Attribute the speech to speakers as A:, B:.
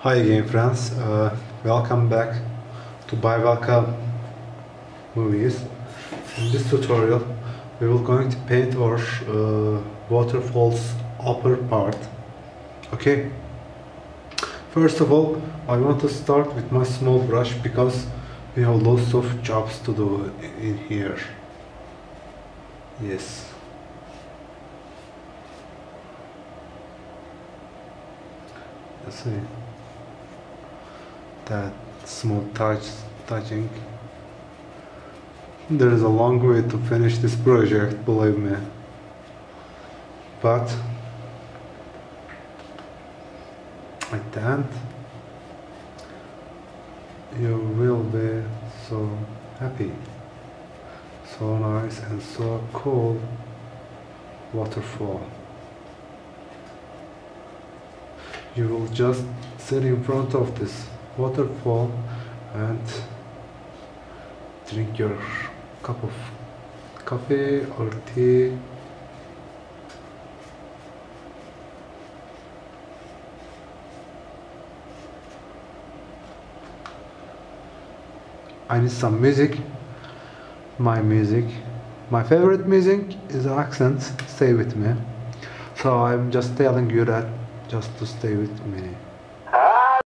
A: Hi again friends, welcome back to Bayvaka Movies. In this tutorial we will going to paint our waterfall's upper part. Okay, first of all I want to start with my small brush because we have lots of jobs to do in here. Yes. Let's see. That smooth touching. There is a long way to finish this project, believe me. But at the end, you will be so happy. So nice and so cool waterfall. You will just sit in front of this waterfall and drink your cup of coffee or tea. I need some music. My favorite music is Accent. Stay with me. So I'm just telling you that just to stay with me.